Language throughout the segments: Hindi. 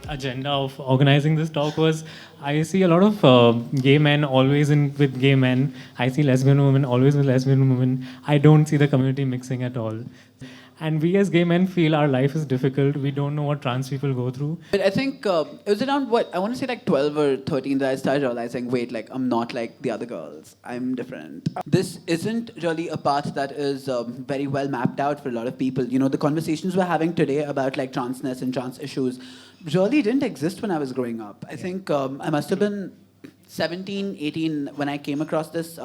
agenda of organizing this talk was I see a lot of gay men always in with gay men. I see lesbian women always with lesbian women. I don't see the community mixing at all. And we as gay men feel our life is difficult. We don't know what trans people go through. But I think it was around what I want to say like 12 or 13 that I started realizing, wait, like I'm not like the other girls. I'm different. This isn't really a path that is very well mapped out for a lot of people. You know, the conversations we're having today about like transness and trans issues really didn't exist when I was growing up. I think I must have been 17, 18 when I came across this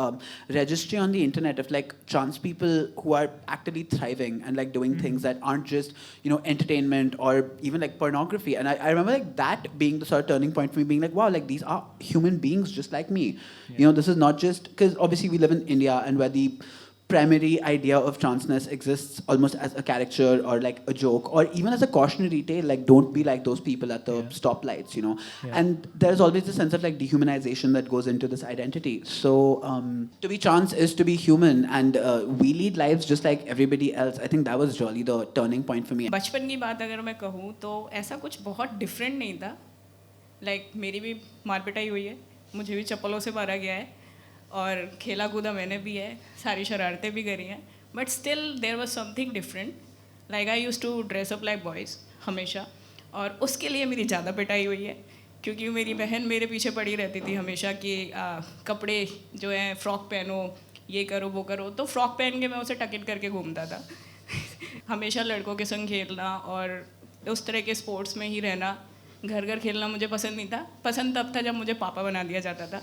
registry on the internet of like trans people who are actively thriving and like doing things that aren't just, you know, entertainment or even like pornography. And I remember like that being the sort of turning point for me, being like, wow, like these are human beings just like me. You know, this is not just, because obviously we live in India and where the primary idea of transness exists almost as a caricature or like a joke or even as a cautionary tale, like don't be like those people at the stoplights, you know. And there's always a sense of like dehumanization that goes into this identity. So to be trans is to be human, and we lead lives just like everybody else. I think that was really the turning point for me. बचपन की बात अगर मैं कहूँ तो ऐसा कुछ बहुत डिफरेंट नहीं था. लाइक मेरी भी मार पिटाई हुई है, मुझे भी चप्पलों से मारा गया है और खेला कूदा मैंने भी है, सारी शरारतें भी करी हैं. But still there was something different. Like I use to dress up like boys हमेशा, और उसके लिए मेरी ज़्यादा पिटाई हुई है क्योंकि मेरी बहन मेरे पीछे पड़ी रहती थी हमेशा कि कपड़े जो हैं फ्रॉक पहनो, ये करो वो करो. तो फ्रॉक पहन के मैं उसे टकिट करके घूमता था. हमेशा लड़कों के संग खेलना और उस तरह के स्पोर्ट्स में ही रहना. घर घर खेलना मुझे पसंद नहीं था. पसंद तब था जब मुझे पापा बना दिया जाता था.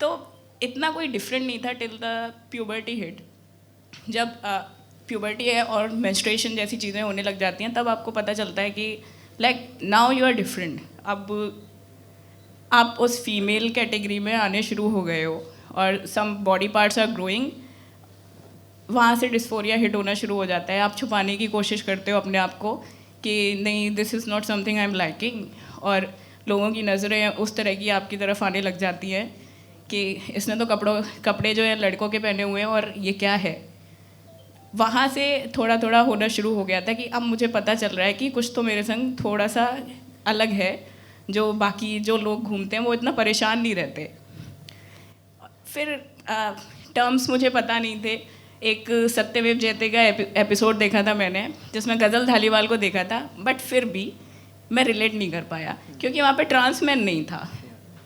तो इतना कोई डिफरेंट नहीं था टिल द प्यूबर्टी हिट. जब प्यूबर्टी है और मेंस्ट्रुएशन जैसी चीज़ें होने लग जाती हैं तब आपको पता चलता है कि like now you are different. अब आप उस फीमेल कैटेगरी में आने शुरू हो गए हो और some body parts are growing. वहाँ से डिस्फोरिया हिट होना शुरू हो जाता है. आप छुपाने की कोशिश करते हो अपने आप को कि नहीं, this is not something I am liking. और लोगों की नज़रें उस तरह की आपकी तरफ आने लग जाती हैं कि इसने तो कपड़े जो है लड़कों के पहने हुए हैं और ये क्या है. वहाँ से थोड़ा थोड़ा होना शुरू हो गया था कि अब मुझे पता चल रहा है कि कुछ तो मेरे संग थोड़ा सा अलग है. जो बाकी जो लोग घूमते हैं वो इतना परेशान नहीं रहते. फिर टर्म्स मुझे पता नहीं थे. एक सत्यमेव जयते का एपिसोड देखा था मैंने जिसमें गज़ल धालीवाल को देखा था, बट फिर भी मैं रिलेट नहीं कर पाया क्योंकि वहाँ पे ट्रांस मैन नहीं था.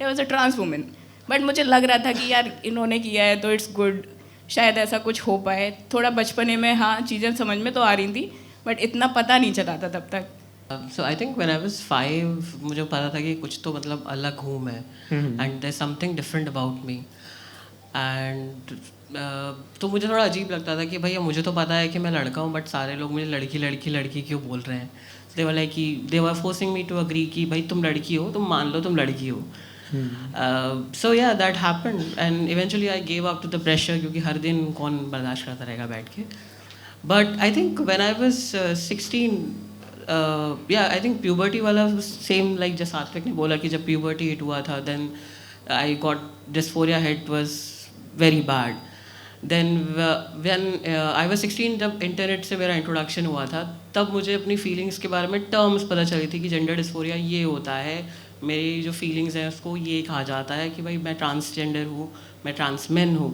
It was a trans women. बट मुझे लग रहा था कि यार इन्होंने किया है तो इट्स गुड, शायद ऐसा कुछ हो पाए. थोड़ा बचपने में हाँ चीज़ें समझ में तो आ रही थी बट इतना पता नहीं चला था तब तक. So I think when I was 5 मुझे पता था कि कुछ तो मतलब अलग हूँ मैं, and there's something different about me. And तो मुझे थोड़ा अजीब लगता था कि भैया मुझे तो पता है कि मैं लड़का हूँ बट सारे लोग मुझे लड़की लड़की लड़की क्यों बोल रहे हैं. दे वर लाइक कि दे वर फोर्सिंग मी टू अग्री कि भाई तुम लड़की हो, तुम मान लो तुम लड़की हो. So yeah, that happened and eventually I gave up to the pressure क्योंकि हर दिन कौन बर्दाश्त करता रहेगा बैठ के. But I think when I was 16, yeah, I think puberty वाला same like जैसा सात्विक ने बोला कि जब puberty hit हुआ था then I got dysphoria hit was very bad. Then when I was 16 जब इंटरनेट से मेरा इंट्रोडक्शन हुआ था तब मुझे अपनी फीलिंग्स के बारे में टर्म्स पता चली थी कि जेंडर डिस्फोरिया ये होता है. मेरी जो फीलिंग्स हैं उसको ये कहा जाता है कि भाई मैं ट्रांसजेंडर हूँ, मैं ट्रांसमेन हूँ.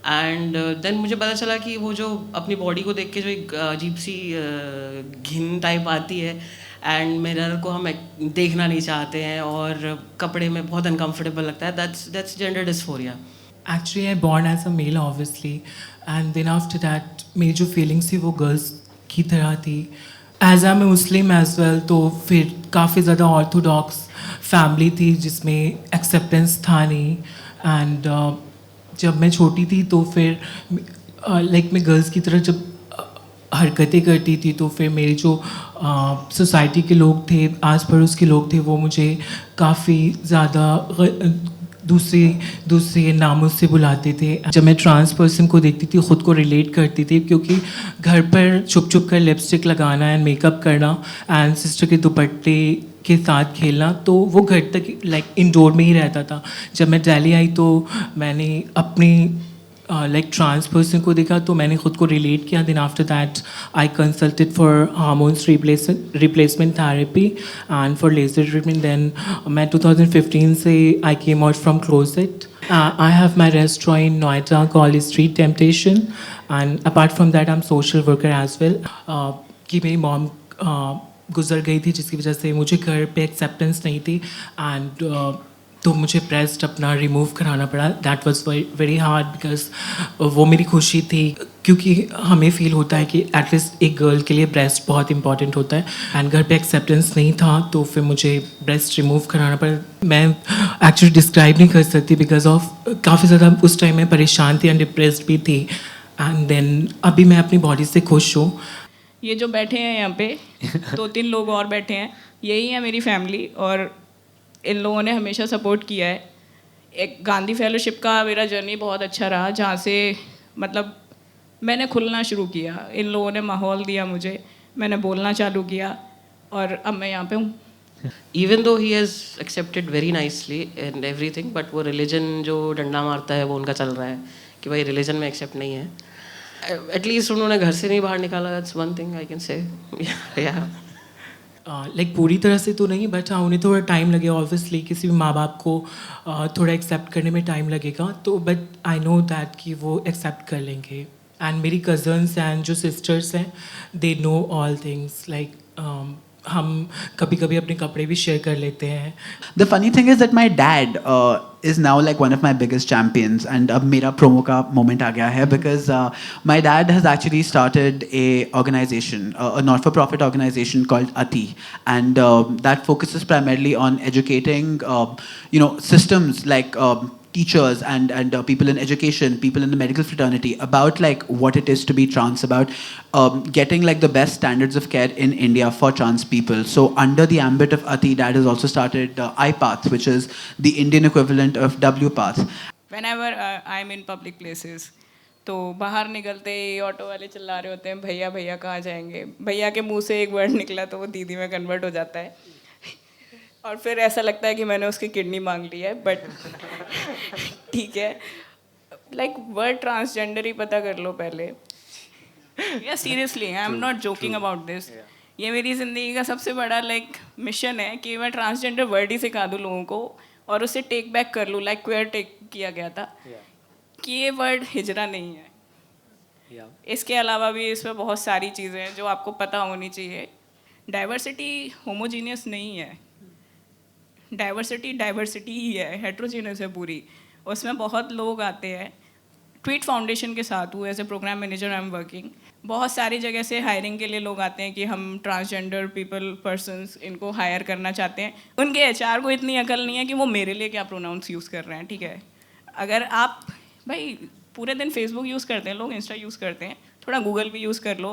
एंड देन मुझे पता चला कि वो जो अपनी बॉडी को देख के जो एक अजीब सी घिन टाइप आती है एंड मिरर को हम देखना नहीं चाहते हैं और कपड़े में बहुत अनकम्फर्टेबल लगता है, that's gender dysphoria. Actually, I born as a male obviously, and then after that मेरी जो feelings थी वो girls की तरह थी. As I'm a Muslim as well, तो फिर काफ़ी ज़्यादा orthodox family थी जिसमें acceptance था नहीं. And जब मैं छोटी थी तो फिर like मैं girls की तरह जब हरकतें करती थी तो फिर मेरे जो सोसाइटी के लोग थे, आस पड़ोस के लोग थे, वो मुझे काफ़ी ज़्यादा दूसरे नामों से बुलाते थे. जब मैं ट्रांस पर्सन को देखती थी ख़ुद को रिलेट करती थी क्योंकि घर पर छुप छुप कर लिपस्टिक लगाना एंड मेकअप करना एंड सिस्टर के दुपट्टे के साथ खेलना, तो वो घर तक लाइक इंडोर में ही रहता था. जब मैं दिल्ली आई तो मैंने अपनी लाइक ट्रांस पर्सन को देखा तो मैंने खुद को रिलेट किया. Then after that I consulted for hormones replacement therapy and for laser treatment. Then मैं 2015 से I came out from closet. I have my restaurant in Noida called Street Temptation, and apart from that I'm social worker as well. कि मेरी मॉम गुजर गई थी जिसकी वजह से मुझे घर पे एक्सेप्टेंस नहीं थी एंड तो मुझे ब्रेस्ट अपना रिमूव कराना पड़ा. That was very hard because वो मेरी खुशी थी क्योंकि हमें फील होता है कि एटलीस्ट एक गर्ल के लिए ब्रेस्ट बहुत इंपॉर्टेंट होता है एंड घर पे एक्सेप्टेंस नहीं था तो फिर मुझे ब्रेस्ट रिमूव कराना पड़ा. मैं एक्चुअली डिस्क्राइब नहीं कर सकती बिकॉज ऑफ काफ़ी ज़्यादा उस टाइम में परेशान थी एंड डिप्रेस्ड भी थी. एंड देन अभी मैं अपनी बॉडी से खुश हूँ. ये जो बैठे हैं यहाँ पे 2-3 लोग और बैठे हैं, यही है मेरी फैमिली और इन लोगों ने हमेशा सपोर्ट किया है. एक गांधी फेलोशिप का मेरा जर्नी बहुत अच्छा रहा जहाँ से मतलब मैंने खुलना शुरू किया. इन लोगों ने माहौल दिया मुझे, मैंने बोलना चालू किया और अब मैं यहाँ पे हूँ. Even though he has accepted very nicely and everything, but वो रिलीजन जो डंडा मारता है वो उनका चल रहा है कि भाई रिलीजन में एक्सेप्ट नहीं है. एटलीस्ट उन्होंने घर से नहीं बाहर निकाला. That's one thing I can say. Like पूरी तरह से तो नहीं बट हाँ उन्हें थोड़ा टाइम लगेगा. ऑब्वियसली किसी भी माँ बाप को थोड़ा एक्सेप्ट करने में टाइम लगेगा तो बट आई नो दैट कि वो एक्सेप्ट कर लेंगे. एंड मेरी कज़न्स एंड जो सिस्टर्स हैं they know all things. Like हम कभी कभी अपने कपड़े भी शेयर कर लेते हैं. The funny thing is that my dad is now like one of my biggest champions, and अब मेरा promo का moment आ गया है because my dad has actually started a organization, a not-for-profit organization called ATI, and that focuses primarily on educating, systems like teachers and people in education, people in the medical fraternity about like what it is to be trans, about getting like the best standards of care in India for trans people. So under the ambit of ATI, Dad has also started iPath, which is the Indian equivalent of WPath. Whenever I'm in public places, तो बाहर निकलते ही ऑटो वाले चिल्ला रहे होते हैं भैया भैया कहाँ जाएंगे. भैया के मुंह से एक वर्ड निकला तो वो दीदी में कन्वर्ट हो जाता है और फिर ऐसा लगता है कि मैंने उसकी किडनी मांग ली है. बट ठीक है, लाइक वर्ड ट्रांसजेंडर ही पता कर लो पहले. या seriously I am not joking about this. ये मेरी ज़िंदगी का सबसे बड़ा लाइक मिशन है कि मैं ट्रांसजेंडर वर्ड ही सिखा दूँ लोगों को और उसे टेक बैक कर लूँ लाइक क्वेयर टेक किया गया था कि ये वर्ड हिजरा नहीं है. इसके अलावा भी इसमें बहुत सारी चीज़ें हैं जो आपको पता होनी चाहिए. डाइवर्सिटी होमोजीनियस नहीं है. डाइवर्सिटी ही है, हेट्रोजीनियस है पूरी. उसमें बहुत लोग आते हैं. ट्वीट फाउंडेशन के साथ हूँ as a program manager I am working. बहुत सारी जगह से हायरिंग के लिए लोग आते हैं कि हम ट्रांसजेंडर पीपल पर्सनस इनको हायर करना चाहते हैं. उनके एचआर को इतनी अकल नहीं है कि वो मेरे लिए क्या प्रोनाउंस यूज़ कर रहे हैं. ठीक है, अगर आप भाई पूरे दिन फेसबुक यूज़ करते हैं लोग, इंस्टा यूज़ करते हैं, थोड़ा गूगल भी यूज़ कर लो.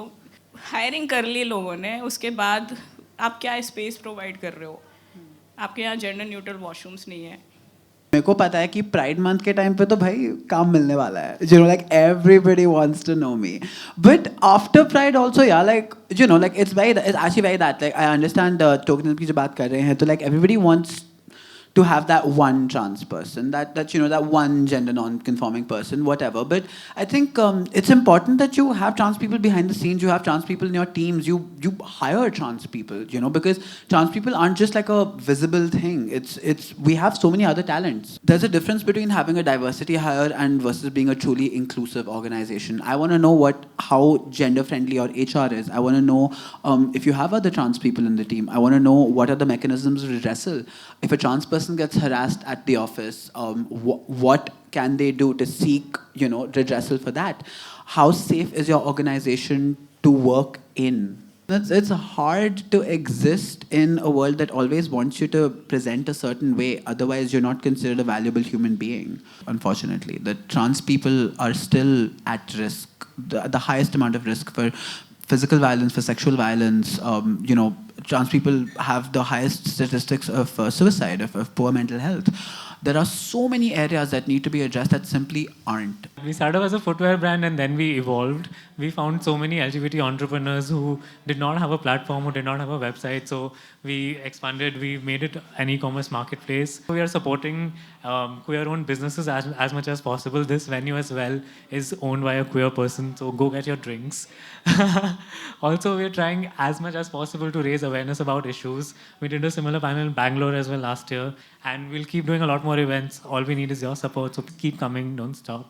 हायरिंग कर ली लोगों ने, उसके बाद आप क्या स्पेस प्रोवाइड कर रहे हो. आपके यहाँ जेंडर न्यूट्रल वॉशरूम्स नहीं है. मेरे को पता है कि प्राइड मंथ के टाइम पे तो भाई काम मिलने वाला है. Like everybody wants to know me. But after pride also या like like it's actually very that like I understand tokenism की जो बात कर रहे हैं तो like everybody wants to have that one trans person, that that one gender non-conforming person, whatever. But I think it's important that you have trans people behind the scenes. You have trans people in your teams. You hire trans people, because trans people aren't just like a visible thing. It's we have so many other talents. There's a difference between having a diversity hire and versus being a truly inclusive organization. I want to know how gender friendly your HR is. I want to know if you have other trans people in the team. I want to know what are the mechanisms of redressal. If a trans person gets harassed at the office, what can they do to seek, redressal for that? How safe is your organization to work in? It's hard to exist in a world that always wants you to present a certain way. Otherwise, you're not considered a valuable human being. Unfortunately, the trans people are still at risk, the highest amount of risk for physical violence, for sexual violence. Trans people have the highest statistics of suicide, of poor mental health. There are so many areas that need to be addressed that simply aren't. We started off as a footwear brand and then we evolved. We found so many LGBT entrepreneurs who did not have a platform, who did not have a website. So we expanded, we made it an e-commerce marketplace. We are supporting queer-owned businesses as much as possible. This venue as well is owned by a queer person, so go get your drinks. Also, we are trying as much as possible to raise awareness about issues. We did a similar panel in Bangalore as well last year, and we'll keep doing a lot more events. All we need is your support, so keep coming, don't stop.